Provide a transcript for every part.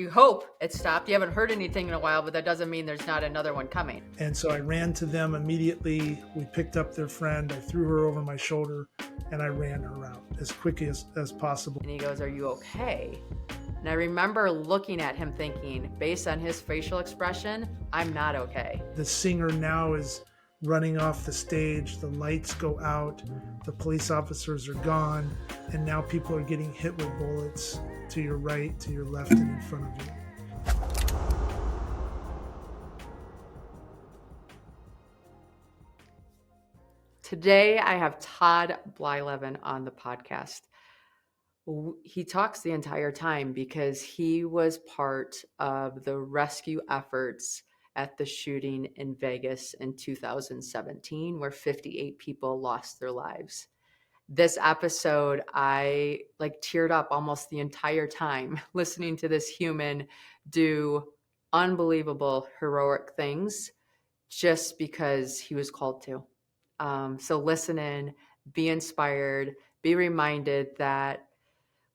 You hope it stopped. You haven't heard anything in a while, but that doesn't mean there's not another one coming. And so I ran to them immediately. We picked up their friend. I threw her over my shoulder and I ran her out as quickly as possible. And he goes, "Are you okay?" And I remember looking at him thinking, based on his facial expression, I'm not okay. The singer now is running off the stage. The lights go out. The police officers are gone. And now people are getting hit with bullets to your right, to your left, and in front of you. Today, I have Todd Blyleven on the podcast. He talks the entire time because he was part of the rescue efforts at the shooting in Vegas in 2017, where 58 people lost their lives. This episode, I teared up almost the entire time listening to this human do unbelievable heroic things just because he was called to. So listen in, be inspired, be reminded that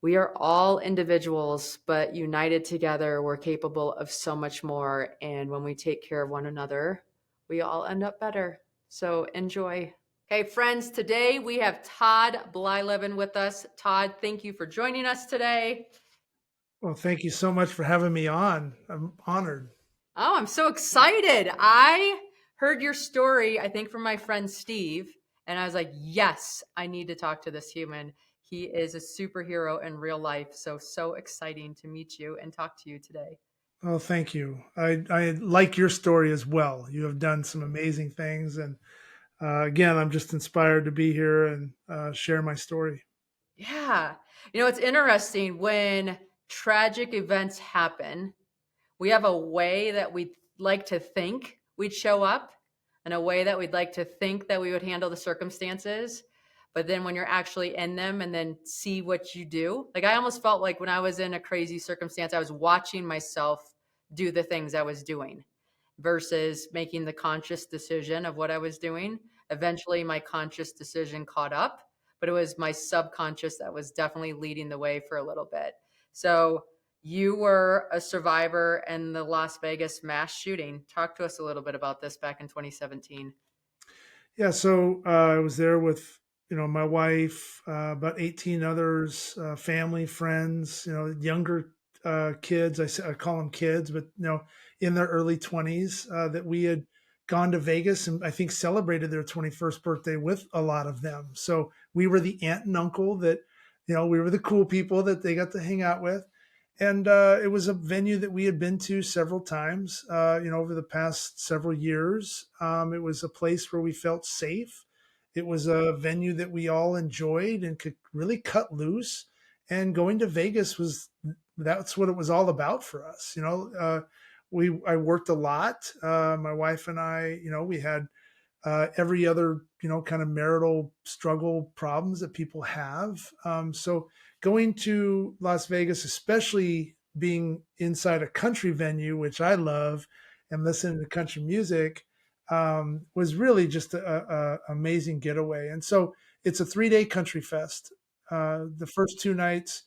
we are all individuals, but united together, we're capable of so much more. And when we take care of one another, we all end up better. So enjoy. Okay, friends, today we have Todd Blyleven with us. Todd, thank you for joining us today. Well, thank you so much for having me on. I'm honored. Oh, I'm so excited. I heard your story, I think, from my friend Steve, and I was like, yes, I need to talk to this human. He is a superhero in real life. So exciting to meet you and talk to you today. Oh, thank you. I like your story as well. You have done some amazing things. And again, I'm just inspired to be here and share my story. Yeah. It's interesting when tragic events happen, we have a way that we'd like to think we'd show up and a way that we'd like to think that we would handle the circumstances. But then when you're actually in them and then see what you do, I almost felt like when I was in a crazy circumstance, I was watching myself do the things I was doing versus making the conscious decision of what I was doing. Eventually, my conscious decision caught up, but it was my subconscious that was definitely leading the way for a little bit. So you were a survivor in the Las Vegas mass shooting. Talk to us a little bit about this back in 2017. Yeah, so I was there with my wife, about 18 others, family, friends, younger kids. I call them kids, but in their early 20s, that we had gone to Vegas and I think celebrated their 21st birthday with a lot of them. So we were the aunt and uncle that we were the cool people that they got to hang out with. And it was a venue that we had been to several times, over the past several years. It was a place where we felt safe. It was a venue that we all enjoyed and could really cut loose. And going to Vegas that's what it was all about for us. I worked a lot. My wife and I, we had every other, kind of marital struggle problems that people have. So going to Las Vegas, especially being inside a country venue, which I love, and listening to country music, was really just a amazing getaway. And so it's a 3-day country fest. The first 2 nights,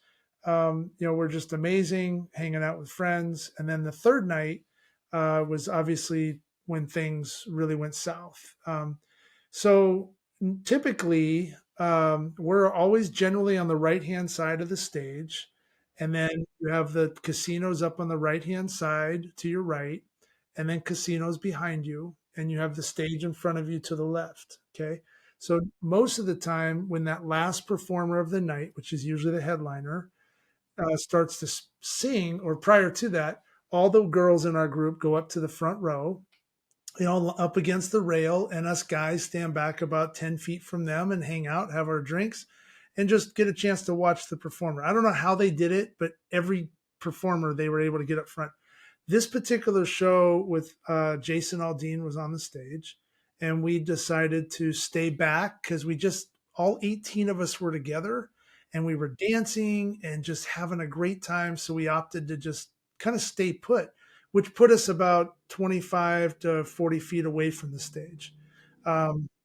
were just amazing, hanging out with friends. And then the third night was obviously when things really went south. So typically, we're always generally on the right-hand side of the stage. And then you have the casinos up on the right-hand side to your right, and then casinos behind you. And you have the stage in front of you to the left. Okay. So most of the time, when that last performer of the night, which is usually the headliner, starts to sing, or prior to that, all the girls in our group go up to the front row, up against the rail, and us guys stand back about 10 feet from them and hang out, have our drinks, and just get a chance to watch the performer. I don't know how they did it, but every performer, they were able to get up front. This particular show with Jason Aldean was on the stage, and we decided to stay back because all 18 of us were together, and we were dancing and just having a great time. So we opted to just kind of stay put, which put us about 25 to 40 feet away from the stage,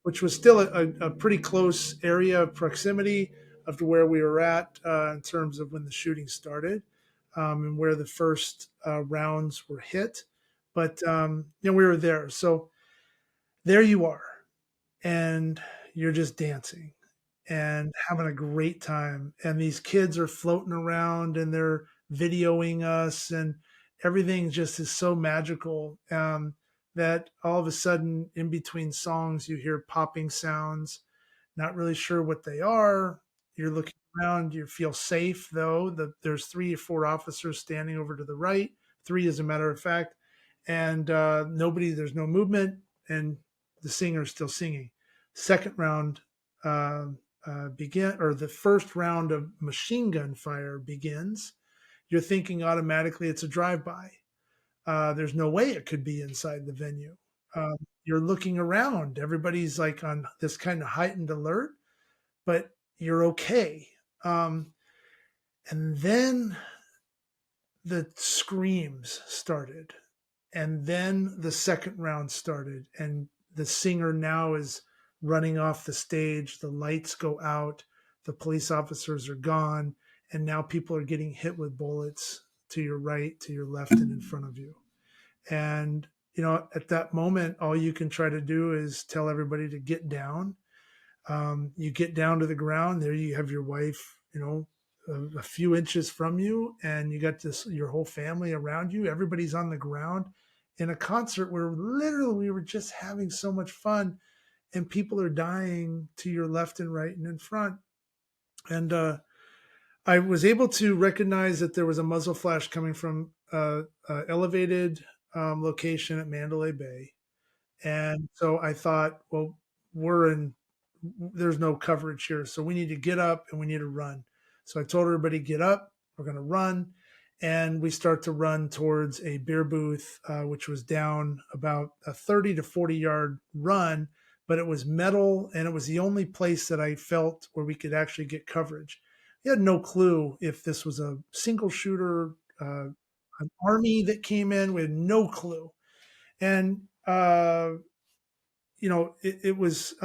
which was still a pretty close area of proximity of to where we were at in terms of when the shooting started. and where the first rounds were hit. But we were there. So there you are, and you're just dancing and having a great time. And these kids are floating around and they're videoing us, and everything just is so magical that all of a sudden, in between songs, you hear popping sounds, not really sure what they are. You're looking around, you feel safe though. There's 3 or 4 officers standing over to the right, 3 as a matter of fact, and there's no movement, and the singer's still singing. Second round uh, the first round of machine gun fire begins. You're thinking automatically it's a drive-by. There's no way it could be inside the venue. Um, you're looking around. Everybody's like on this kind of heightened alert, but you're okay. Um, and then the screams started, and then the second round started, and the singer now is running off the stage. The lights go out, the police officers are gone, and now people are getting hit with bullets to your right, to your left, and in front of you. And at that moment, all you can try to do is tell everybody to get down. You get down to the ground. There you have your wife, a few inches from you, and you got your whole family around you. Everybody's on the ground in a concert where literally we were just having so much fun, and people are dying to your left and right and in front. And I was able to recognize that there was a muzzle flash coming from elevated location at Mandalay Bay. And so I thought, well, there's no coverage here. So we need to get up and we need to run. So I told everybody, get up, we're going to run. And we start to run towards a beer booth, which was down about a 30 to 40-yard run, but it was metal, and it was the only place that I felt where we could actually get coverage. We had no clue if this was a single shooter, an army that came in. We had no clue. And it was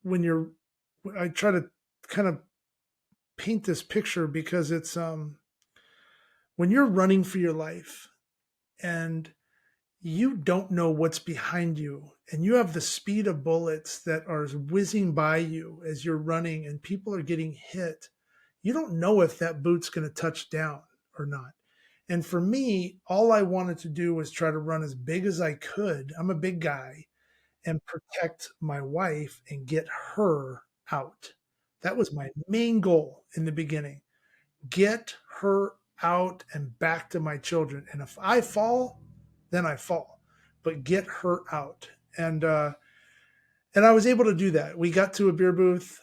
when you're. I try to kind of paint this picture because it's when you're running for your life and you don't know what's behind you, and you have the speed of bullets that are whizzing by you as you're running, and people are getting hit. You don't know if that boot's going to touch down or not. And for me, all I wanted to do was try to run as big as I could. I'm a big guy, and protect my wife and get her out. That was my main goal in the beginning. Get her out and back to my children. And if I fall, then I fall. But get her out. And I was able to do that. We got to a beer booth.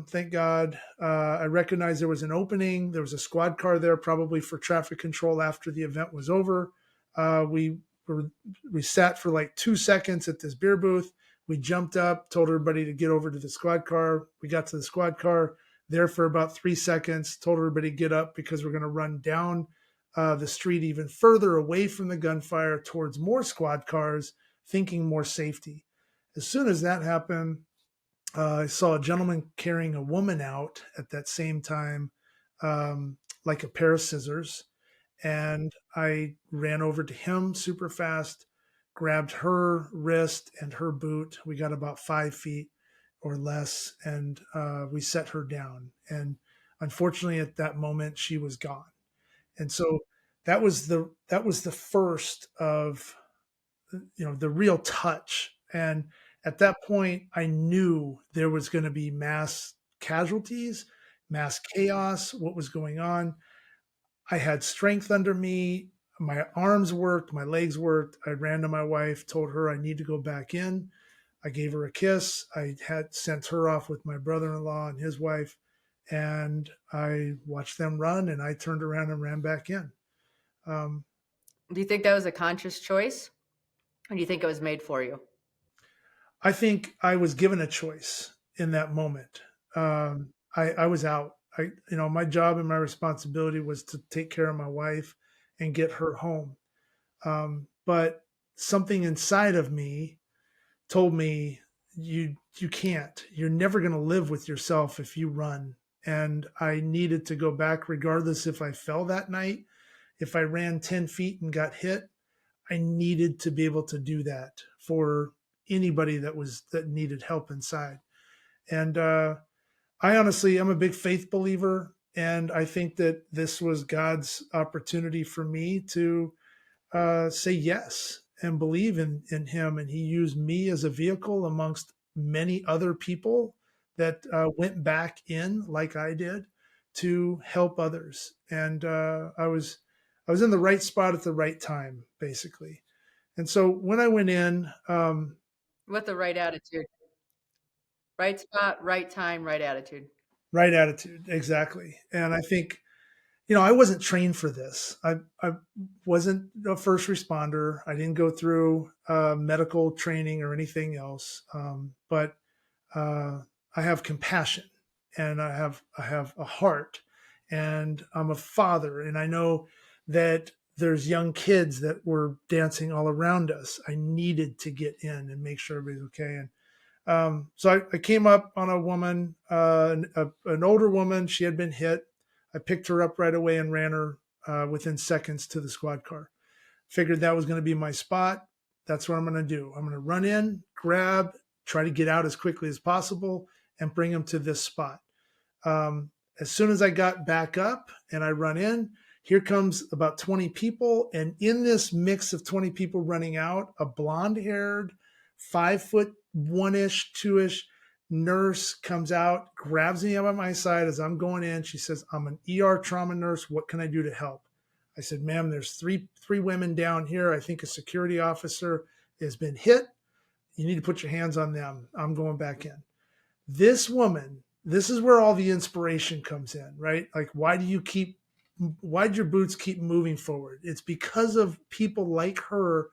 Thank God. I recognized there was an opening. There was a squad car there, probably for traffic control after the event was over. We were, we sat for like 2 seconds at this beer booth. We jumped up, told everybody to get over to the squad car. We got to the squad car there for about 3 seconds, told everybody to get up because we're going to run down the street even further away from the gunfire towards more squad cars, thinking more safety. As soon as that happened, I saw a gentleman carrying a woman out at that same time, like a pair of scissors. And I ran over to him super fast, grabbed her wrist and her boot. We got about 5 feet or less, and we set her down. And unfortunately, at that moment, she was gone. And so that was the first of the real touch. And at that point, I knew there was going to be mass casualties, mass chaos, what was going on. I had strength under me. My arms worked, my legs worked. I ran to my wife, told her I need to go back in. I gave her a kiss. I had sent her off with my brother-in-law and his wife, and I watched them run, and I turned around and ran back in. Um, Do you think that was a conscious choice? Or do you think it was made for you? I think I was given a choice in that moment. I was out. My job and my responsibility was to take care of my wife and get her home. But something inside of me told me you can't. You're never going to live with yourself if you run. And I needed to go back, regardless if I fell that night. if I ran 10 feet and got hit, I needed to be able to do that for anybody that needed help inside. And I honestly, I'm a big faith believer, and I think that this was God's opportunity for me to say yes and believe in Him. And He used me as a vehicle amongst many other people that went back in like I did to help others. And I was in the right spot at the right time, basically. And so when I went in, With the right attitude. Right spot, right time, right attitude. right attitude, exactly. And I think, I wasn't trained for this. I wasn't a first responder. I didn't go through medical training or anything else. But uh, I have compassion, and I have a heart, and I'm a father, and I know that there's young kids that were dancing all around us. I needed to get in and make sure everybody's okay. And so I came up on a woman, an older woman. She had been hit. I picked her up right away and ran her within seconds to the squad car. Figured that was going to be my spot. That's what I'm going to do. I'm going to run in, grab, try to get out as quickly as possible, and bring them to this spot. As soon as I got back up and I run in, here comes about 20 people. And in this mix of 20 people running out, a blonde haired, 5'1" ish, 2-ish nurse comes out, grabs me up at my side as I'm going in. She says, "I'm an ER trauma nurse. What can I do to help?" I said, "Ma'am, there's three women down here. I think a security officer has been hit. You need to put your hands on them. I'm going back in." This woman, this is where all the inspiration comes in, right? Like, why'd your boots keep moving forward? It's because of people like her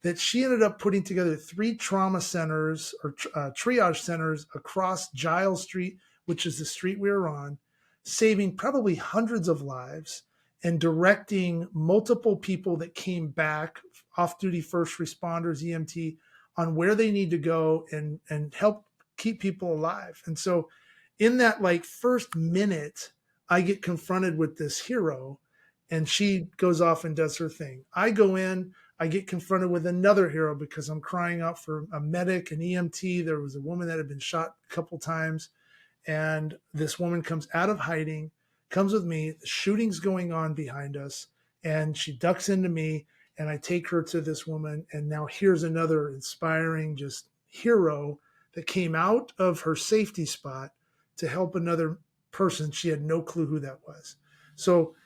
that she ended up putting together 3 trauma centers or triage centers across Giles Street, which is the street we were on, saving probably hundreds of lives and directing multiple people that came back, off-duty first responders, EMT, on where they need to go and help keep people alive. And so in that like first minute, I get confronted with this hero, and she goes off and does her thing. I go in, I get confronted with another hero because I'm crying out for a medic, an EMT. There was a woman that had been shot a couple times, and this woman comes out of hiding, comes with me. The shooting's going on behind us, and she ducks into me, and I take her to this woman. And now here's another inspiring, just hero that came out of her safety spot to help another person. She had no clue who that was. So,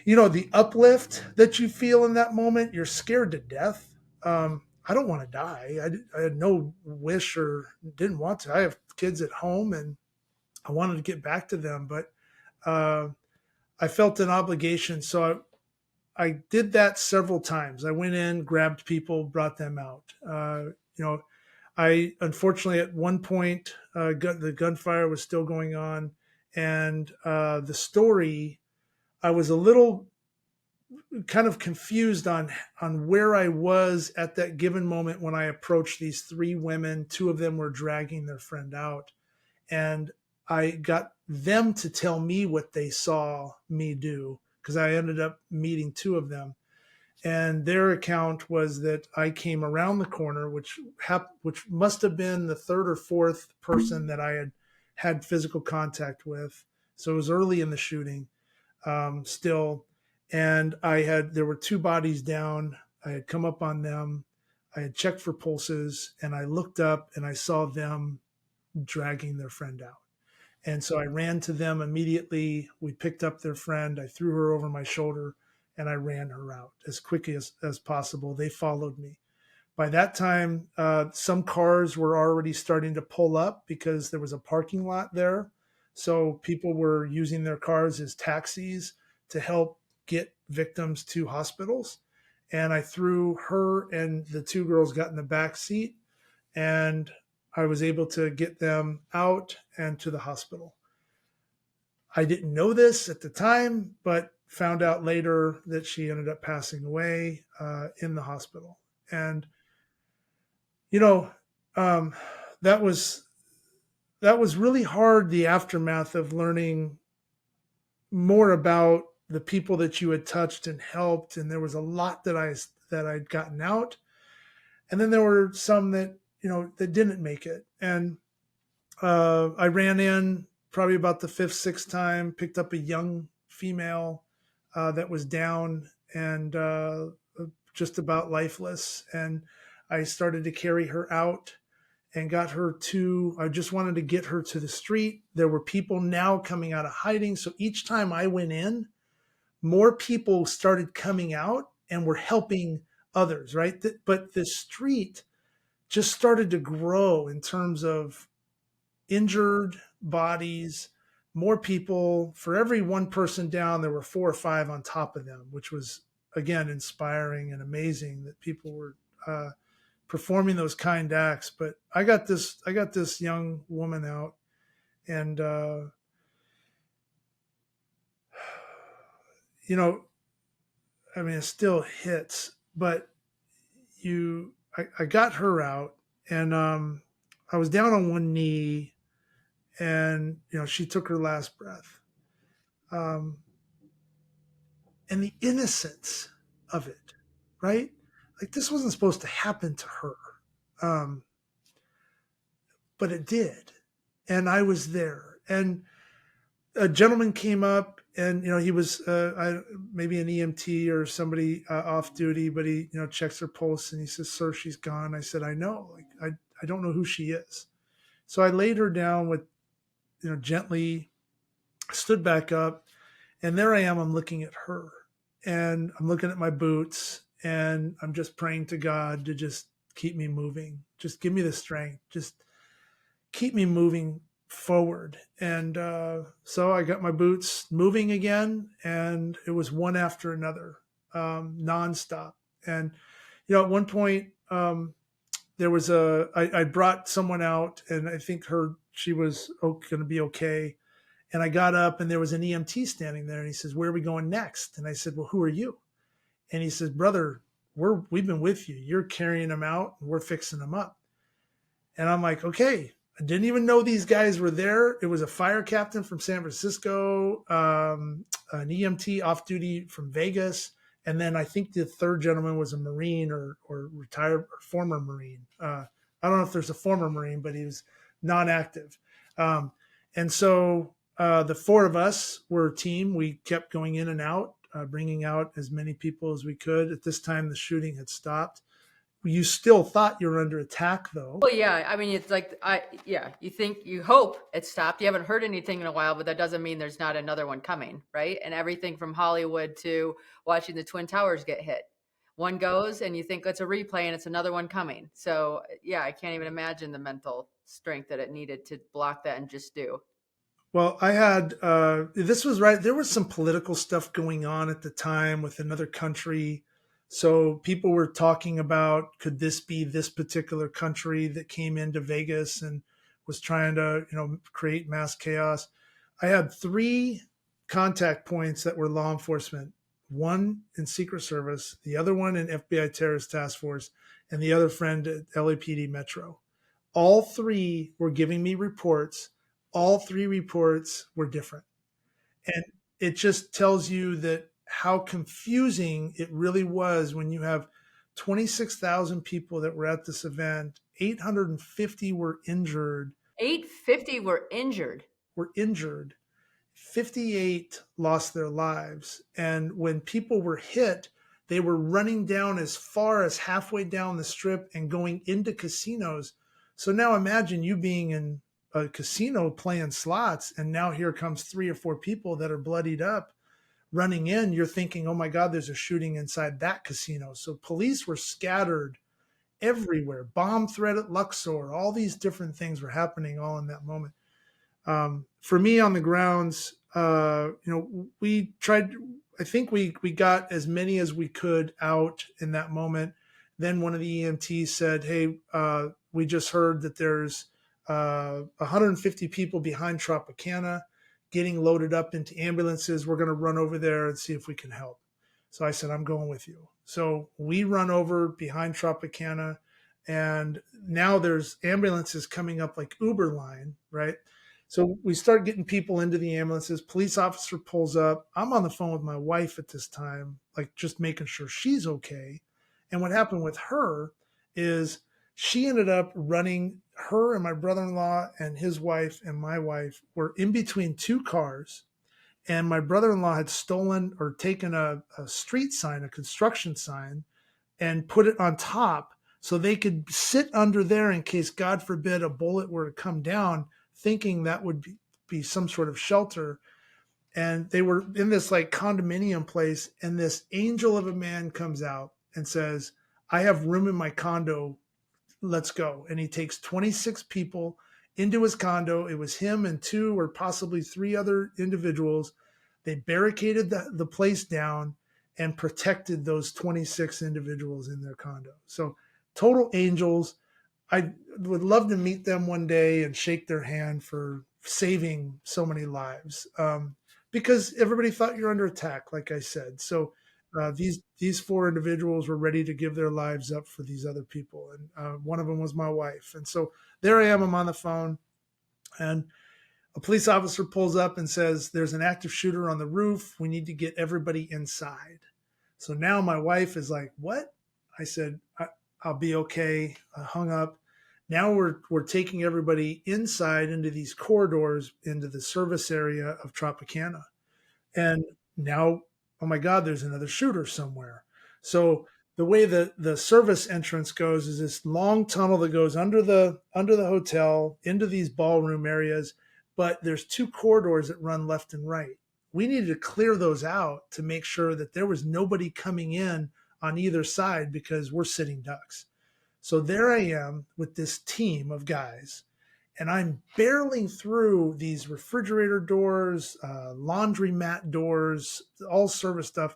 the uplift that you feel in that moment, you're scared to death. I don't want to die. I had no wish or didn't want to. I have kids at home, and I wanted to get back to them, but uh, I felt an obligation. So I did that several times. I went in, grabbed people, brought them out. I unfortunately at one point, the gunfire was still going on, and the story, I was a little kind of confused on where I was at that given moment when I approached these 3 women. 2 of them were dragging their friend out, and I got them to tell me what they saw me do, because I ended up meeting 2 of them, and their account was that I came around the corner, which must have been the 3rd or 4th person that I had physical contact with. So it was early in the shooting, still, and there were 2 bodies down. I had come up on them. I had checked for pulses, and I looked up and I saw them dragging their friend out. And so I ran to them immediately. We picked up their friend. I threw her over my shoulder, and I ran her out as quickly as possible. They followed me. By that time, some cars were already starting to pull up because there was a parking lot there. So people were using their cars as taxis to help get victims to hospitals. And I threw her, and the 2 girls got in the back seat, and I was able to get them out and to the hospital. I didn't know this at the time, but found out later that she ended up passing away in the hospital. And you know, um, that was really hard. The aftermath of learning more about the people that you had touched and helped, and there was a lot that I'd gotten out, and then there were some that that didn't make it. And I ran in probably about the fifth, sixth time, picked up a young female that was down and just about lifeless, and I started to carry her out and got her to, I just wanted to get her to the street. There were people now coming out of hiding. So each time I went in, more people started coming out and were helping others, right? But the street just started to grow in terms of injured bodies, more people. For every one person down, there were 4 or 5 on top of them, which was, again, inspiring and amazing that people were performing those kind acts. But I got this young woman out, and I mean, it still hits, but I got her out, and I was down on one knee, and she took her last breath, um, and the innocence of it, right? Like, this wasn't supposed to happen to her, um, but it did, and I was there, and a gentleman came up, and he was maybe an EMT or somebody off duty, but he checks her pulse, and he says, "Sir, she's gone." I said, "I know, like I don't know who she is." So I laid her down with gently, stood back up, and there I am. I'm looking at her, and I'm looking at my boots, and I'm just praying to God to just keep me moving, just give me the strength, just keep me moving forward. And so I got my boots moving again, and it was one after another, nonstop. And at one point, there was I brought someone out, and I think she was going to be okay. And I got up, and there was an EMT standing there, and he says, "Where are we going next?" And I said, "Well, who are you?" And he says, "Brother, we've been with you. You're carrying them out, and we're fixing them up." And I'm like, "Okay." I didn't even know these guys were there. It was a fire captain from San Francisco, an EMT off duty from Vegas, and then I think the third gentleman was a Marine or retired or former Marine. I don't know if there's a former Marine, but he was non-active. And so the four of us were a team. We kept going in and out, bringing out as many people as we could. At this time, the shooting had stopped. You still thought you were under attack, though. Well, yeah. I mean, it's like, you hope it stopped. You haven't heard anything in a while, but that doesn't mean there's not another one coming, right? And everything from Hollywood to watching the Twin Towers get hit. One goes and you think it's a replay and it's another one coming. So, yeah, I can't even imagine the mental strength that it needed to block that and just do. Well, I had this was right. There was some political stuff going on at the time with another country. So people were talking about, could this be this particular country that came into Vegas and was trying to, create mass chaos? I had 3 contact points that were law enforcement, one in Secret Service, the other one in FBI Terrorist Task Force, and the other friend at LAPD Metro. All 3 were giving me reports. All 3 reports were different. And it just tells you that how confusing it really was when you have 26,000 people that were at this event, 850 were injured, 850 were injured. 58 lost their lives. And when people were hit, they were running down as far as halfway down the strip and going into casinos. So now imagine you being in a casino playing slots, and now here comes 3 or 4 people that are bloodied up running in. You're thinking, oh my God, there's a shooting inside that casino. So police were scattered everywhere. Bomb threat at Luxor, all these different things were happening all in that moment. For me on the grounds, we tried, I think we got as many as we could out in that moment. Then one of the EMTs said, "Hey, we just heard that there's 150 people behind Tropicana getting loaded up into ambulances. We're going to run over there and see if we can help." So I said, "I'm going with you." So we run over behind Tropicana, and now there's ambulances coming up like Uber line, right? So we start getting people into the ambulances. Police officer pulls up. I'm on the phone with my wife at this time, like just making sure she's okay. And what happened with her is she ended up running. Her and my brother-in-law and his wife and my wife were in between two cars, and my brother-in-law had stolen or taken a street sign, a construction sign, and put it on top so they could sit under there in case, God forbid, a bullet were to come down, thinking that would be some sort of shelter. And they were in this like condominium place, and this angel of a man comes out and says, I have room in my condo. Let's go. And he takes 26 people into his condo. It was him and two or possibly three other individuals. They barricaded the place down and protected those 26 individuals in their condo. So total angels. I would love to meet them one day and shake their hand for saving so many lives, because everybody thought you're under attack, like I said. So these four individuals were ready to give their lives up for these other people, and one of them was my wife. And so there I am. I'm on the phone, and a police officer pulls up and says, "There's an active shooter on the roof. We need to get everybody inside." So now my wife is like, "What?" I said, "I'll be okay." I hung up. Now we're taking everybody inside into these corridors into the service area of Tropicana. And now, oh my God, there's another shooter somewhere. So the way the service entrance goes is this long tunnel that goes under the hotel into these ballroom areas, but there's two corridors that run left and right. We needed to clear those out to make sure that there was nobody coming in on either side because we're sitting ducks. So there I am with this team of guys, and I'm barreling through these refrigerator doors, laundry mat doors, all service stuff,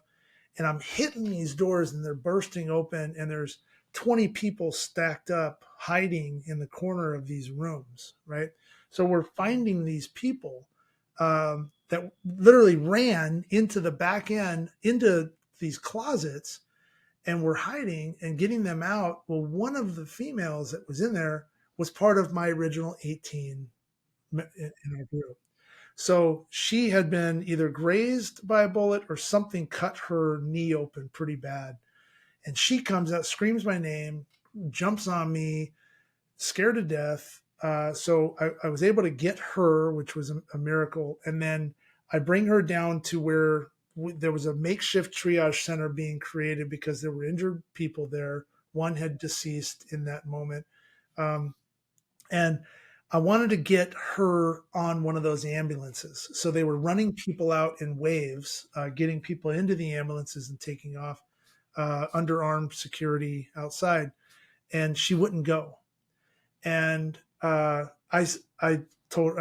and I'm hitting these doors, and they're bursting open, and there's 20 people stacked up, hiding in the corner of these rooms, right? So we're finding these people that literally ran into the back end, into these closets, and we're hiding and getting them out. Well, one of the females that was in there was part of my original 18 in our group. So she had been either grazed by a bullet or something cut her knee open pretty bad. And she comes out, screams my name, jumps on me, scared to death. So I was able to get her, which was a miracle. And then I bring her down to where there was a makeshift triage center being created because there were injured people there. One had deceased in that moment. Um, and I wanted to get her on one of those ambulances. So they were running people out in waves, getting people into the ambulances and taking off under armed security outside. And she wouldn't go. And I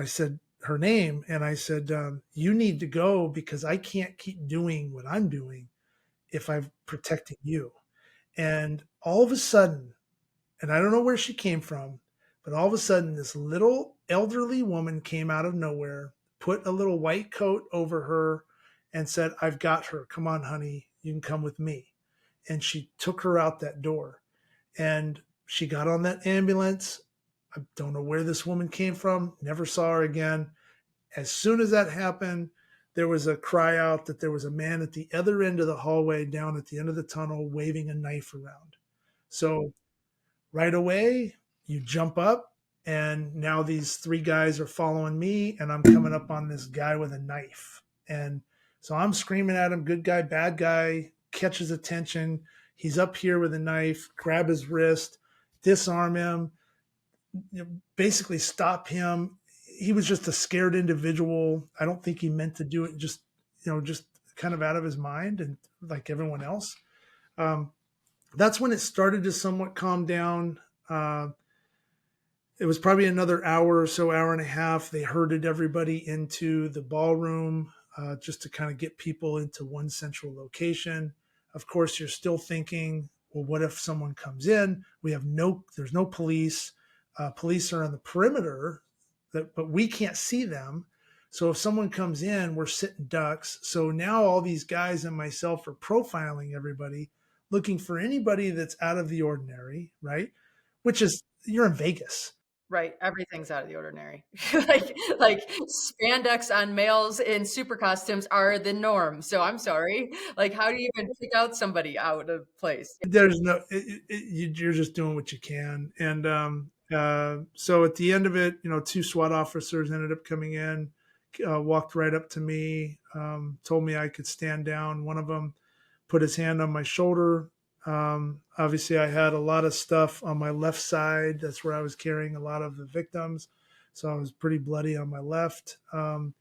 said her name, and I said, "You need to go because I can't keep doing what I'm doing if I'm protecting you." And all of a sudden, and I don't know where she came from, but all of a sudden, this little elderly woman came out of nowhere, put a little white coat over her, and said, "I've got her. Come on, honey, you can come with me." And she took her out that door, and she got on that ambulance. I don't know where this woman came from, never saw her again. As soon as that happened, there was a cry out that there was a man at the other end of the hallway down at the end of the tunnel waving a knife around. So right away, you jump up, and now these three guys are following me, and I'm coming up on this guy with a knife. And so I'm screaming at him, good guy, bad guy, catches attention. He's up here with a knife, grab his wrist, disarm him, basically stop him. He was just a scared individual. I don't think he meant to do it, just kind of out of his mind and like everyone else. Um, that's when it started to somewhat calm down. It was probably another hour or so, hour and a half. They herded everybody into the ballroom just to kind of get people into one central location. Of course, you're still thinking, well, what if someone comes in? There's no police. Police are on the perimeter, but we can't see them. So if someone comes in, we're sitting ducks. So now all these guys and myself are profiling everybody, looking for anybody that's out of the ordinary, right? Which is, you're in Vegas. Right, everything's out of the ordinary. Like spandex on males in super costumes are the norm, so I'm sorry. Like, how do you even pick out somebody out of place? There's no, you're just doing what you can. And so at the end of it, two SWAT officers ended up coming in, walked right up to me, told me I could stand down. One of them put his hand on my shoulder. Obviously, I had a lot of stuff on my left side. That's where I was carrying a lot of the victims. So I was pretty bloody on my left. And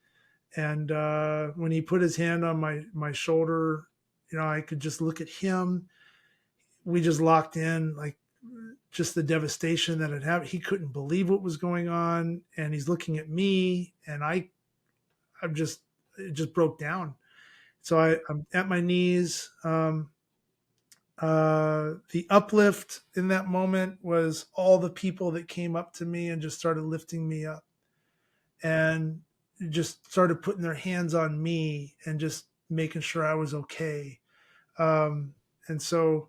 when he put his hand on my shoulder, I could just look at him. We just locked in, like, just the devastation that had happened. He couldn't believe what was going on, and he's looking at me, and I'm just, it just broke down. So I'm at my knees. The uplift in that moment was all the people that came up to me and just started lifting me up and just started putting their hands on me and just making sure I was okay. And so,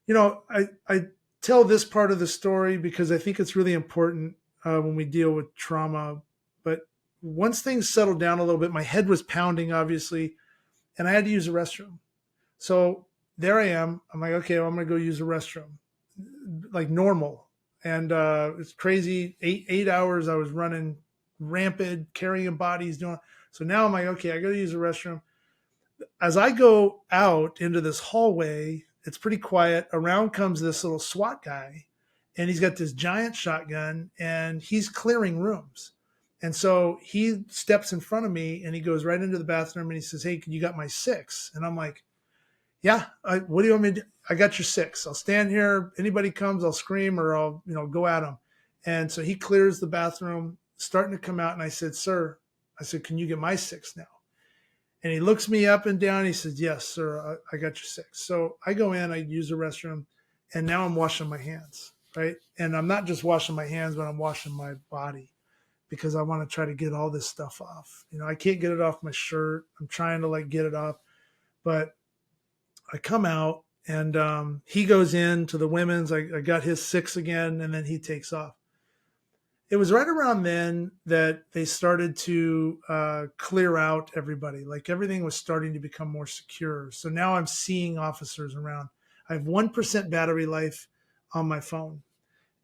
I tell this part of the story because I think it's really important when we deal with trauma. But once things settled down a little bit, my head was pounding, obviously, and I had to use the restroom. So there I am. I'm like, okay, well, I'm going to go use the restroom like normal. And it's crazy. Eight hours I was running rampant, carrying bodies, doing. So now I'm like, okay, I got to use the restroom. As I go out into this hallway, it's pretty quiet. Around comes this little SWAT guy, and he's got this giant shotgun, and he's clearing rooms. And so he steps in front of me, and he goes right into the bathroom, and he says, "Hey, you got my six?" And I'm like, "Yeah. What do you want me to do? I got your six. I'll stand here. Anybody comes, I'll scream or I'll go at them." And so he clears the bathroom, starting to come out, and I said, "Sir," I said, "can you get my six now?" And he looks me up and down. He says, "Yes, sir, I got your six." So I go in, I use the restroom, and now I'm washing my hands, right? And I'm not just washing my hands, but I'm washing my body because I want to try to get all this stuff off. I can't get it off my shirt. I'm trying to like get it off, but I come out and he goes in to the women's. I got his six again, and then he takes off. It was right around then that they started to clear out everybody. Like everything was starting to become more secure. So now I'm seeing officers around. I have 1% battery life on my phone.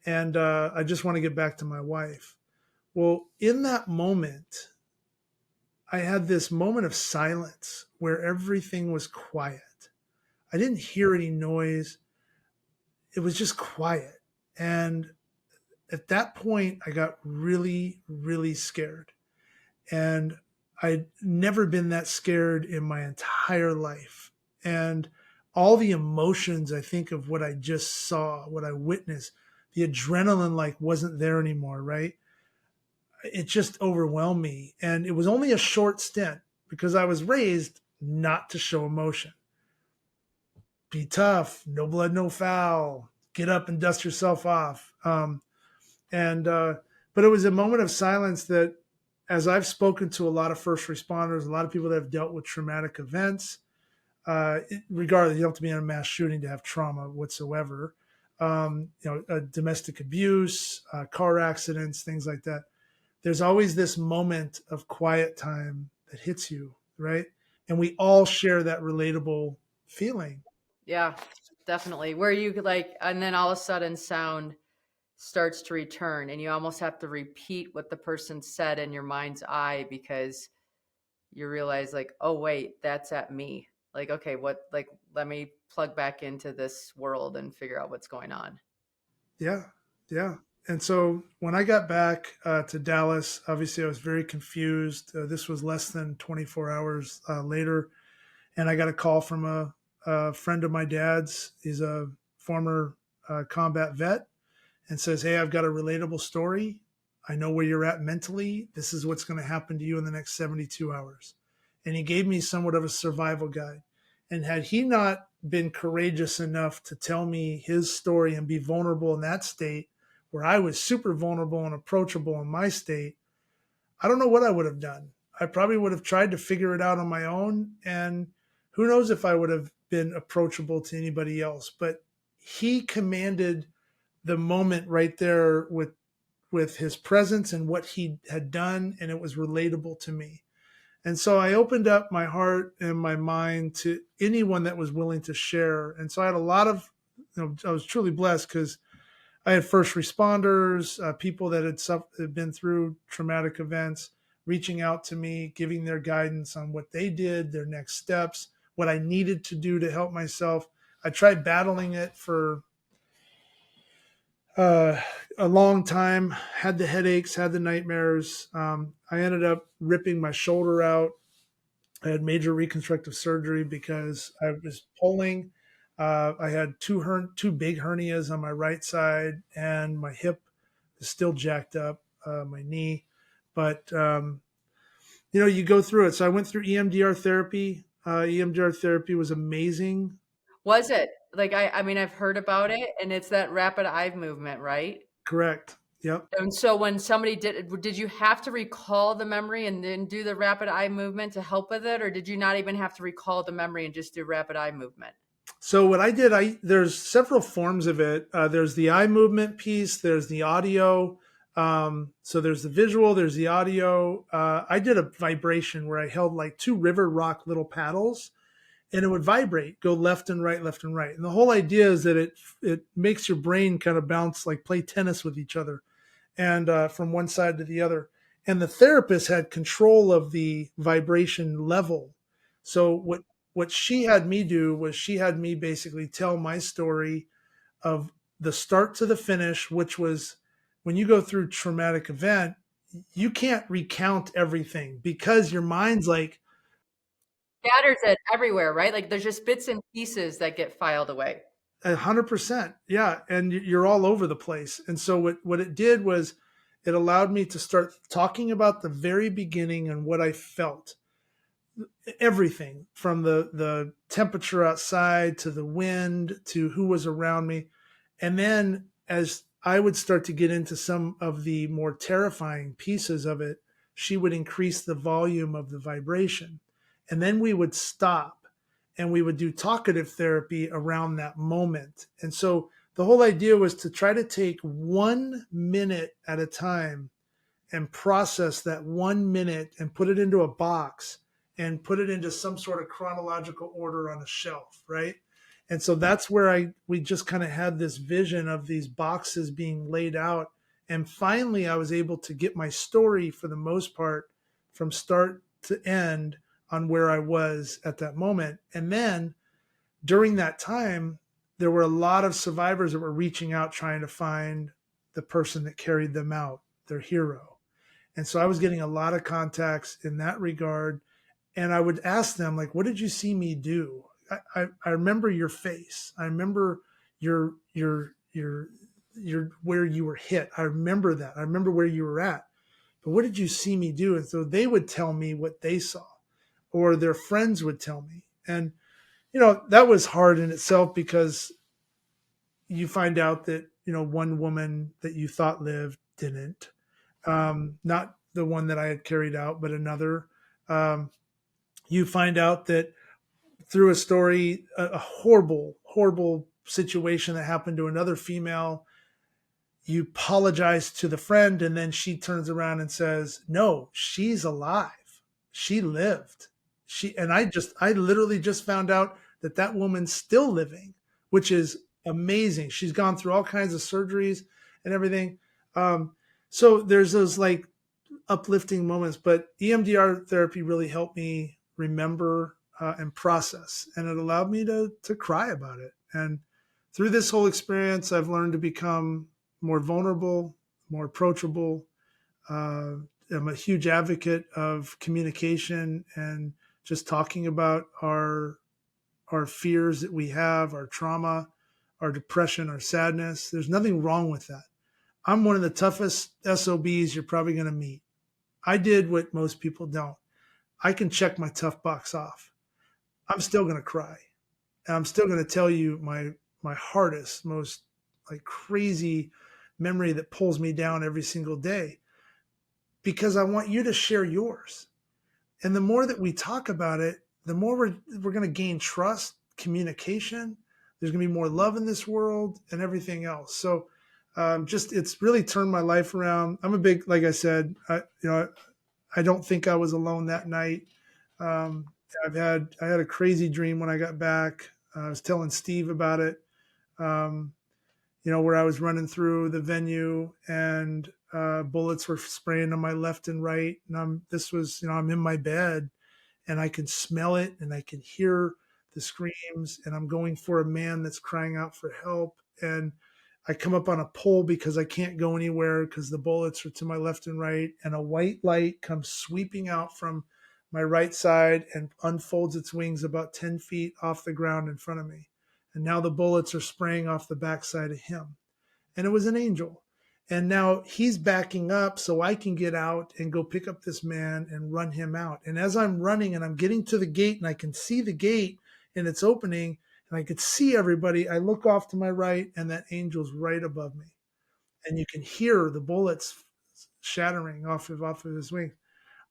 And I just want to get back to my wife. Well, in that moment, I had this moment of silence where everything was quiet. I didn't hear any noise. It was just quiet. And at that point, I got really, really scared. And I'd never been that scared in my entire life. And all the emotions, I think, of what I just saw, what I witnessed, the adrenaline like wasn't there anymore, right? It just overwhelmed me. And it was only a short stint because I was raised not to show emotion. Be tough, no blood, no foul, get up and dust yourself off. And but it was a moment of silence that, as I've spoken to a lot of first responders, a lot of people that have dealt with traumatic events, regardless, you don't have to be in a mass shooting to have trauma whatsoever. Domestic abuse, car accidents, things like that. There's always this moment of quiet time that hits you, right? And we all share that relatable feeling. Yeah, definitely. Where you could like, and then all of a sudden sound starts to return, and you almost have to repeat what the person said in your mind's eye because you realize, like, oh, wait, that's at me. Like, okay, what, like, let me plug back into this world and figure out what's going on. Yeah, yeah. And so when I got back to Dallas, obviously I was very confused. This was less than 24 hours later, and I got a call from a friend of my dad's. He's a former combat vet, and says, "Hey, I've got a relatable story. I know where you're at mentally. This is what's going to happen to you in the next 72 hours." And he gave me somewhat of a survival guide. And had he not been courageous enough to tell me his story and be vulnerable in that state, where I was super vulnerable and approachable in my state, I don't know what I would have done. I probably would have tried to figure it out on my own. And who knows if I would have been approachable to anybody else. But he commanded the moment right there with with his presence and what he had done, and it was relatable to me. And so I opened up my heart and my mind to anyone that was willing to share. And so I had a lot of, I was truly blessed because I had first responders, people that had been through traumatic events, reaching out to me, giving their guidance on what they did, their next steps, what I needed to do to help myself. I tried battling it for uh, a long time, had the headaches, had the nightmares. I ended up ripping my shoulder out. I had major reconstructive surgery because I was pulling. I had two big hernias on my right side, and my hip is still jacked up, my knee. But you go through it. So I went through EMDR therapy. EMDR therapy was amazing. Was it? Like, I mean, I've heard about it, and it's that rapid eye movement, right? Correct. Yep. And so when somebody did you have to recall the memory and then do the rapid eye movement to help with it, or did you not even have to recall the memory and just do rapid eye movement? So what I did, there's several forms of it. There's the eye movement piece. There's the audio. So there's the visual. There's the audio. I did a vibration where I held like two river rock little paddles, and it would vibrate, go left and right, left and right. And the whole idea is that it makes your brain kind of bounce, like play tennis with each other, and from one side to the other. And the therapist had control of the vibration level. So what she had me do was she had me basically tell my story of the start to the finish, which was when you go through traumatic event, you can't recount everything because your mind's like Scatters it everywhere, right? Like, there's just bits and pieces that get filed away. 100%. Yeah. And you're all over the place. And so what it did was it allowed me to start talking about the very beginning and what I felt. Everything from the temperature outside to the wind to who was around me. And then as I would start to get into some of the more terrifying pieces of it, she would increase the volume of the vibration. And then we would stop and we would do talkative therapy around that moment. And so the whole idea was to try to take 1 minute at a time and process that 1 minute and put it into a box and put it into some sort of chronological order on a shelf, right? And so that's where we just kind of had this vision of these boxes being laid out. And finally, I was able to get my story for the most part from start to end on where I was at that moment. And then during that time, there were a lot of survivors that were reaching out trying to find the person that carried them out, their hero. And so I was getting a lot of contacts in that regard. And I would ask them, like, what did you see me do? I remember your face. I remember your where you were hit. I remember that. I remember where you were at. But what did you see me do? And so they would tell me what they saw, or their friends would tell me. And that was hard in itself because you find out that one woman that you thought lived didn't. Not the one that I had carried out, but another. You find out that through a story, a horrible, horrible situation that happened to another female, you apologize to the friend, and then she turns around and says, "No, she's alive. She lived." I literally just found out that that woman's still living, which is amazing. She's gone through all kinds of surgeries and everything. So there's those like uplifting moments, but EMDR therapy really helped me remember and process, and it allowed me to cry about it. And through this whole experience, I've learned to become more vulnerable, more approachable. I'm a huge advocate of communication and just talking about our fears that we have, our trauma, our depression, our sadness. There's nothing wrong with that. I'm one of the toughest SOBs you're probably going to meet. I did what most people don't. I can check my tough box off. I'm still going to cry. And I'm still going to tell you my hardest, most like crazy memory that pulls me down every single day because I want you to share yours. And the more that we talk about it, the more we're going to gain trust, communication. There's going to be more love in this world and everything else. So Just it's really turned my life around. I'm a big, like I said, I don't think I was alone that night. Um, I had a crazy dream when I got back. I was telling Steve about it. Um, where I was running through the venue and bullets were spraying on my left and right. And I'm in my bed and I can smell it and I can hear the screams and I'm going for a man that's crying out for help. And I come up on a pole because I can't go anywhere because the bullets are to my left and right. And a white light comes sweeping out from my right side and unfolds its wings about 10 feet off the ground in front of me. And now the bullets are spraying off the backside of him. And it was an angel. And now he's backing up so I can get out and go pick up this man and run him out. And as I'm running and I'm getting to the gate and I can see the gate and it's opening and I could see everybody, I look off to my right and that angel's right above me. And you can hear the bullets shattering off of his wings.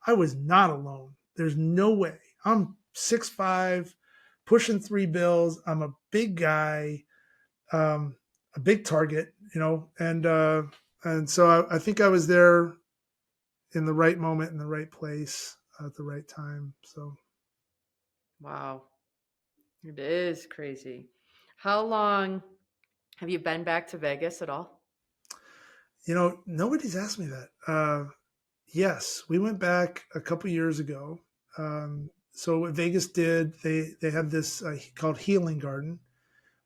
I was not alone. There's no way. I'm 6'5", pushing 3 bills. I'm a big guy, um, a big target, and so I think I was there in the right moment, in the right place, at the right time. So, Wow. It is crazy. How long have you been back to Vegas at all? nobody's asked me that. Yes, we went back a couple years ago. So what Vegas did, they have this called Healing Garden,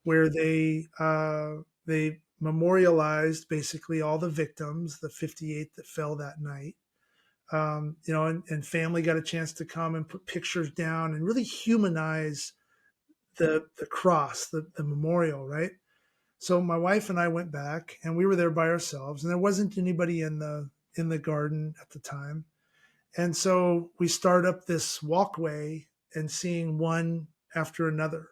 where they memorialized basically all the victims, the 58 that fell that night. And family got a chance to come and put pictures down and really humanize the cross, the memorial, right? So my wife and I went back, and we were there by ourselves, and there wasn't anybody in the garden at the time. And so we start up this walkway and seeing one after another.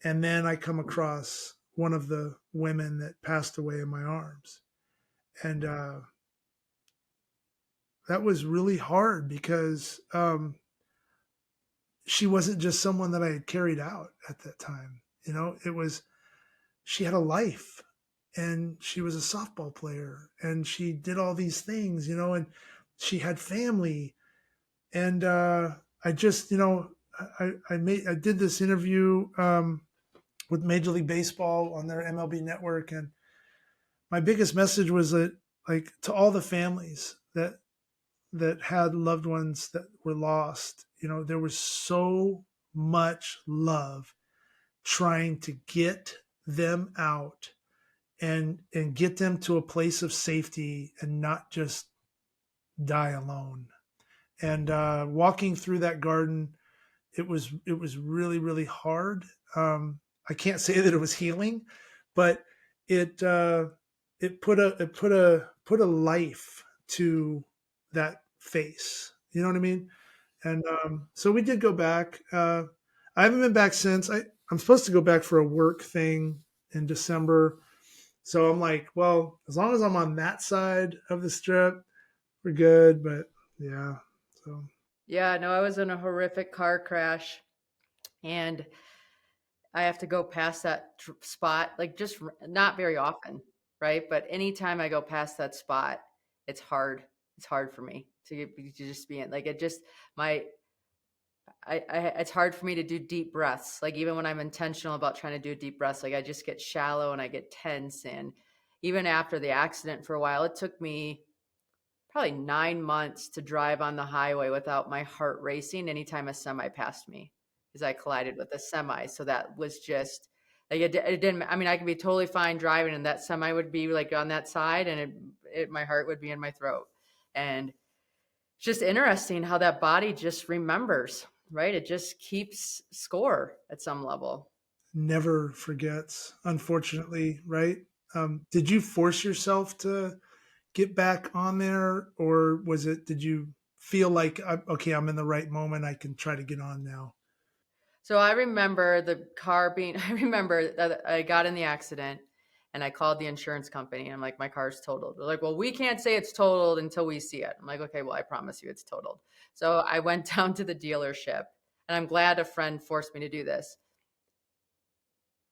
And then I come across one of the women that passed away in my arms. And that was really hard because she wasn't just someone that I had carried out at that time. She had a life and she was a softball player and she did all these things, and she had family. And I just, I did this interview with Major League Baseball on their MLB network. And my biggest message was that, like, to all the families that had loved ones that were lost, there was so much love trying to get them out and get them to a place of safety and not just die alone. And walking through that garden, it was really, really hard. I can't say that it was healing, but it it put a life to that face. You know what I mean? And so we did go back. I haven't been back since. I'm supposed to go back for a work thing in December. So I'm like, well, as long as I'm on that side of the strip, we're good. But yeah, so Yeah, no, I was in a horrific car crash and I have to go past that spot, like just not very often, right? But anytime I go past that spot, it's hard. It's hard for me to just be in. Like it just my it's hard for me to do deep breaths. Like even when I'm intentional about trying to do deep breaths, like I just get shallow and I get tense. And even after the accident, for a while, it took me probably 9 months to drive on the highway without my heart racing anytime a semi passed me because I collided with a semi. So that was just like it didn't. I mean, I could be totally fine driving, and that semi would be like on that side, and my heart would be in my throat. And it's just interesting how that body just remembers, right? It just keeps score at some level. never forgets, unfortunately, right? Did you force yourself to get back on there, or did you feel like, okay, I'm in the right moment, I can try to get on now? So I remember the car being, I remember that I got in the accident and I called the insurance company and I'm like, my car's totaled. They're like, well, we can't say it's totaled until we see it. I'm like, okay, well, I promise you it's totaled. So I went down to the dealership and I'm glad a friend forced me to do this.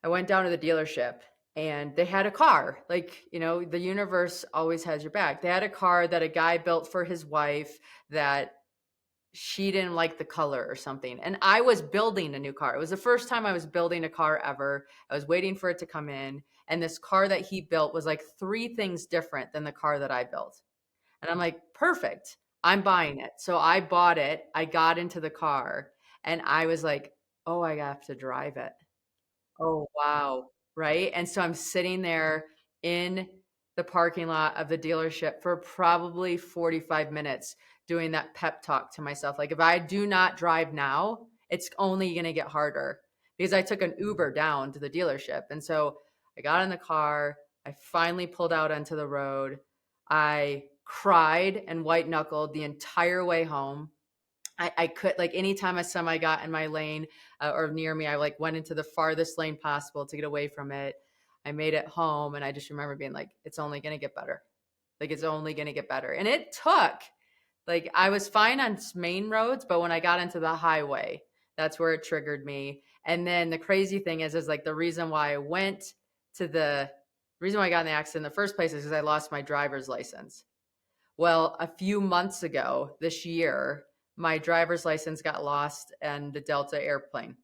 I went down to the dealership and they had a car. Like, you know, the universe always has your back. They had a car that a guy built for his wife that she didn't like the color or something. And I was building a new car. It was the first time I was building a car ever. I was waiting for it to come in. And this car that he built was like 3 things different than the car that I built. And I'm like, perfect. I'm buying it. So I bought it. I got into the car and I was like, oh, I have to drive it. Oh, wow. Right? And so I'm sitting there in the parking lot of the dealership for probably 45 minutes doing that pep talk to myself. Like, if I do not drive now, it's only going to get harder because I took an Uber down to the dealership. And so I got in the car. I finally pulled out onto the road. I cried and white knuckled the entire way home. I could, like, anytime a semi got in my lane or near me, I like went into the farthest lane possible to get away from it. I made it home and I just remember being like, it's only going to get better. Like, it's only going to get better. And it took, like, I was fine on main roads, but when I got into the highway, that's where it triggered me. And then the crazy thing is like the reason why I went to the reason why I got in the accident in the first place is because I lost my driver's license. Well, a few months ago this year, my driver's license got lost in the Delta airplane.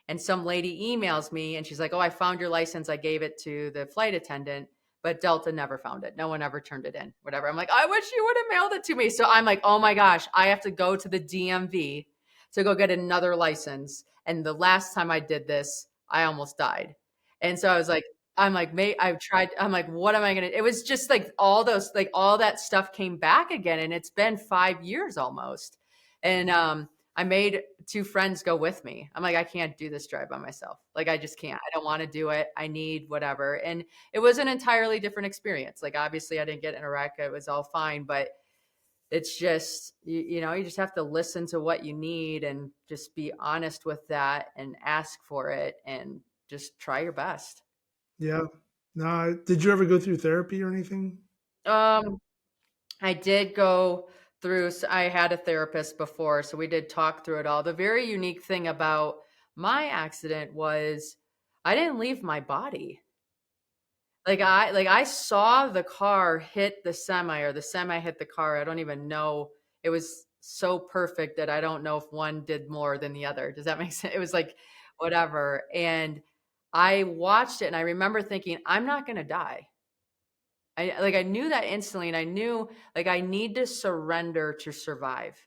And some lady emails me and she's like, oh, I found your license. I gave it to the flight attendant, but Delta never found it. No one ever turned it in, whatever. I'm like, I wish you would have mailed it to me. So I'm like, oh my gosh, I have to go to the DMV to go get another license. And the last time I did this, I almost died. And so I was like, I'm like, mate, I've tried. I'm like, what am I going to, it was just like all those, like all that stuff came back again. And it's been 5 years almost. And, I made 2 friends go with me. I'm like, I can't do this drive by myself. Like, I just can't. I don't want to do it. I need whatever. And it was an entirely different experience. Like, obviously, I didn't get in a wreck. It was all fine. But it's just, you know, you just have to listen to what you need and just be honest with that and ask for it and just try your best. Yeah. No, did you ever go through therapy or anything? Um, I did go through, I had a therapist before, so we did talk through it all. The very unique thing about my accident was I didn't leave my body. Like I saw the car hit the semi or the semi hit the car. I don't even know. It was so perfect that I don't know if one did more than the other. Does that make sense? It was like whatever. And I watched it and I remember thinking, I'm not going to die. I knew that instantly and I knew like I need to surrender to survive.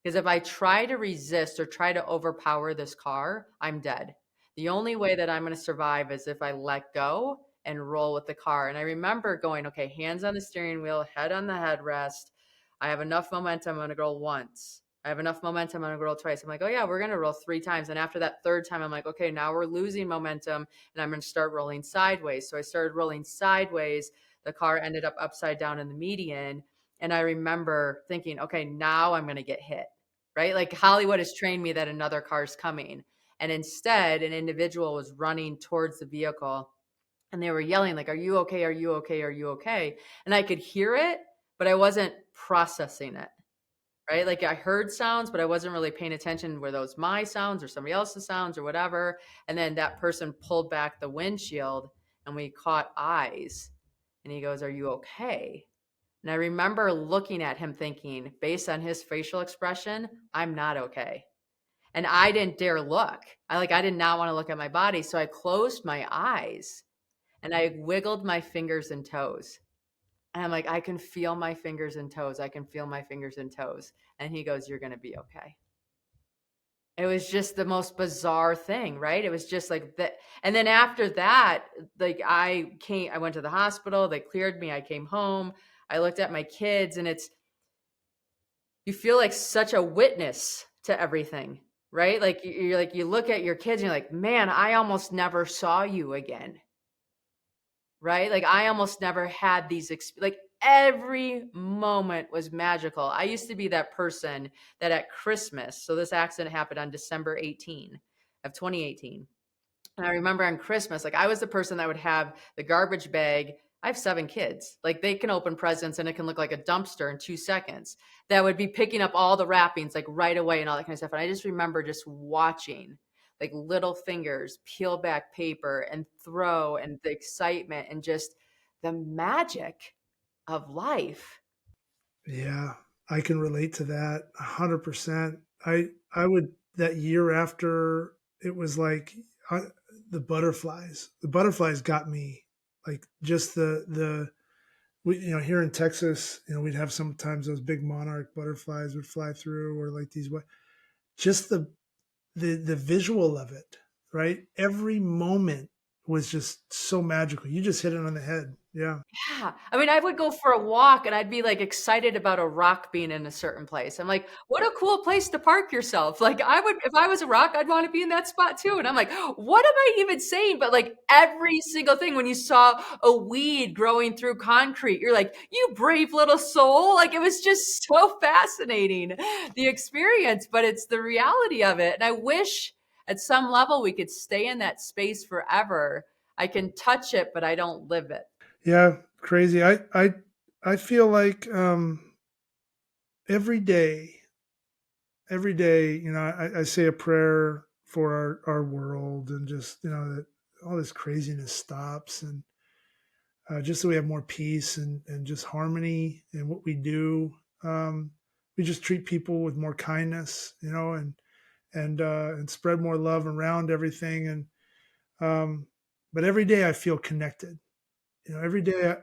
Because if I try to resist or try to overpower this car, I'm dead. The only way that I'm going to survive is if I let go and roll with the car. And I remember going, okay, hands on the steering wheel, head on the headrest. I have enough momentum. I'm going to roll once. I have enough momentum. I'm going to roll twice. I'm like, oh, yeah, we're going to roll 3 times. And after that third time, I'm like, okay, now we're losing momentum and I'm going to start rolling sideways. So I started rolling sideways. The car ended up upside down in the median. And I remember thinking, okay, now I'm going to get hit, right? Like Hollywood has trained me that another car's coming. And instead, an individual was running towards the vehicle and they were yelling, like, are you okay? Are you okay? Are you okay? And I could hear it, but I wasn't processing it, right? Like I heard sounds, but I wasn't really paying attention. Were those my sounds or somebody else's sounds or whatever? And then that person pulled back the windshield and we caught eyes. And he goes, are you okay? And I remember looking at him thinking, based on his facial expression, I'm not okay. And I didn't dare look. I did not want to look at my body. So I closed my eyes and I wiggled my fingers and toes. And I'm like, I can feel my fingers and toes. I can feel my fingers and toes. And he goes, you're going to be okay. It was just the most bizarre thing, right? It was just like that. And then after that, like I went to the hospital, they cleared me, I came home, I looked at my kids, and you feel like such a witness to everything, right? Like you're like, you look at your kids and you're like, man, I almost never saw you again, right? Like I almost never had these, like every moment was magical. I used to be that person that at Christmas, so this accident happened on December 18 of 2018. And I remember on Christmas, like I was the person that would have the garbage bag. I have 7 kids. Like they can open presents and it can look like a dumpster in 2 seconds. That would be picking up all the wrappings like right away and all that kind of stuff. And I just remember just watching like little fingers peel back paper and throw, and the excitement and just the magic of life. Yeah, I can relate to that 100%. I would that year after it was like uh, the butterflies. The butterflies got me. Like just the we here in Texas, we'd have sometimes those big monarch butterflies would fly through, or like these what just the visual of it, right? Every moment was just so magical. You just hit it on the head. Yeah. Yeah. I mean, I would go for a walk and I'd be like excited about a rock being in a certain place. I'm like, what a cool place to park yourself. Like, I would, if I was a rock, I'd want to be in that spot too. And I'm like, what am I even saying? But like every single thing, when you saw a weed growing through concrete, you're like, you brave little soul. Like, it was just so fascinating, the experience, but it's the reality of it. And I wish at some level we could stay in that space forever. I can touch it, but I don't live it. Yeah, crazy. I feel like every day, every day, I say a prayer for our world, and just that all this craziness stops, and just so we have more peace and just harmony in what we do. We just treat people with more kindness, and spread more love around everything. And but every day I feel connected. Every day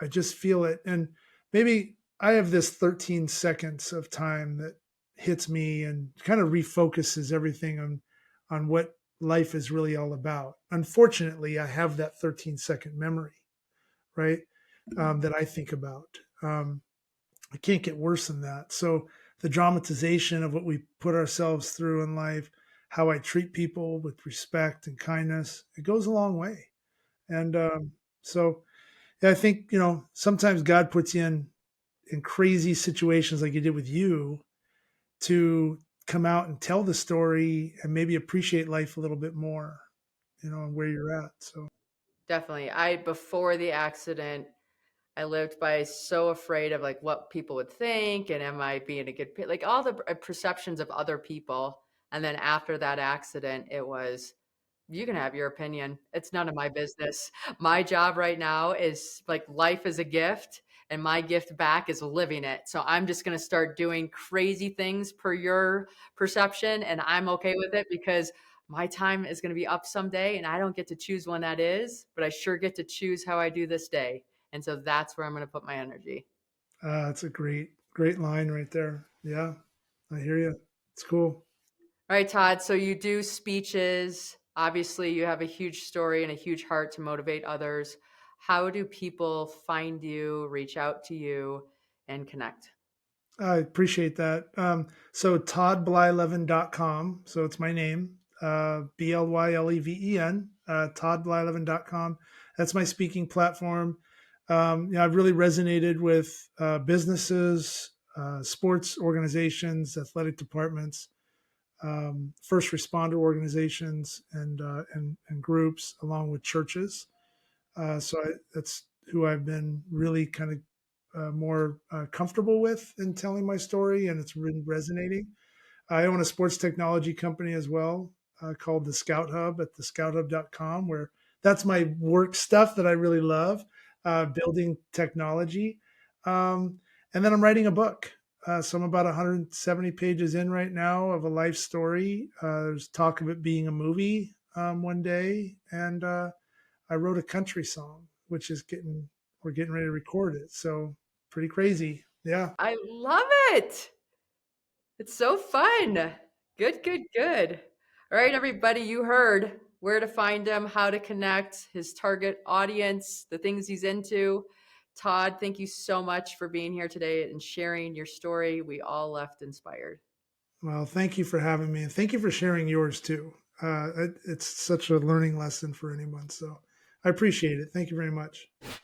I just feel it. And maybe I have this 13 seconds of time that hits me and kind of refocuses everything on what life is really all about. Unfortunately, I have that 13-second memory, right? That I think about. I can't get worse than that. So the dramatization of what we put ourselves through in life, how I treat people with respect and kindness, it goes a long way. And so yeah, I think sometimes God puts you in crazy situations like He did with you to come out and tell the story and maybe appreciate life a little bit more, and where you're at. So Definitely. Before the accident, I lived by so afraid of like what people would think, and am I being a good, like all the perceptions of other people. And then after that accident, it was, you can have your opinion. It's none of my business. My job right now is like life is a gift, and my gift back is living it. So I'm just going to start doing crazy things per your perception, and I'm okay with it because my time is going to be up someday, and I don't get to choose when that is, but I sure get to choose how I do this day. And so that's where I'm going to put my energy. it's a great line right there. Yeah, I hear you. It's cool. All right, Todd. So you do speeches. Obviously, you have a huge story and a huge heart to motivate others. How do people find you, reach out to you, and connect? I appreciate that. So toddblyleven.com. So it's my name, Blyleven, toddblyleven.com. That's my speaking platform. I've really resonated with businesses, sports organizations, athletic departments, first responder organizations, and groups, along with churches. That's who I've been really kind of more comfortable with in telling my story, and it's really resonating. I own a sports technology company as well, called the Scout Hub at thescouthub.com, where that's my work stuff that I really love, building technology. Um, and then I'm writing a book. So I'm about 170 pages in right now of a life story. There's talk of it being a movie one day. And I wrote a country song, which we're getting ready to record it. So pretty crazy. Yeah. I love it. It's so fun. Good, good, good. All right, everybody, you heard where to find him, how to connect, his target audience, the things he's into. Todd, thank you so much for being here today and sharing your story. We all left inspired. Well, thank you for having me, and thank you for sharing yours too. It's such a learning lesson for anyone. So I appreciate it. Thank you very much.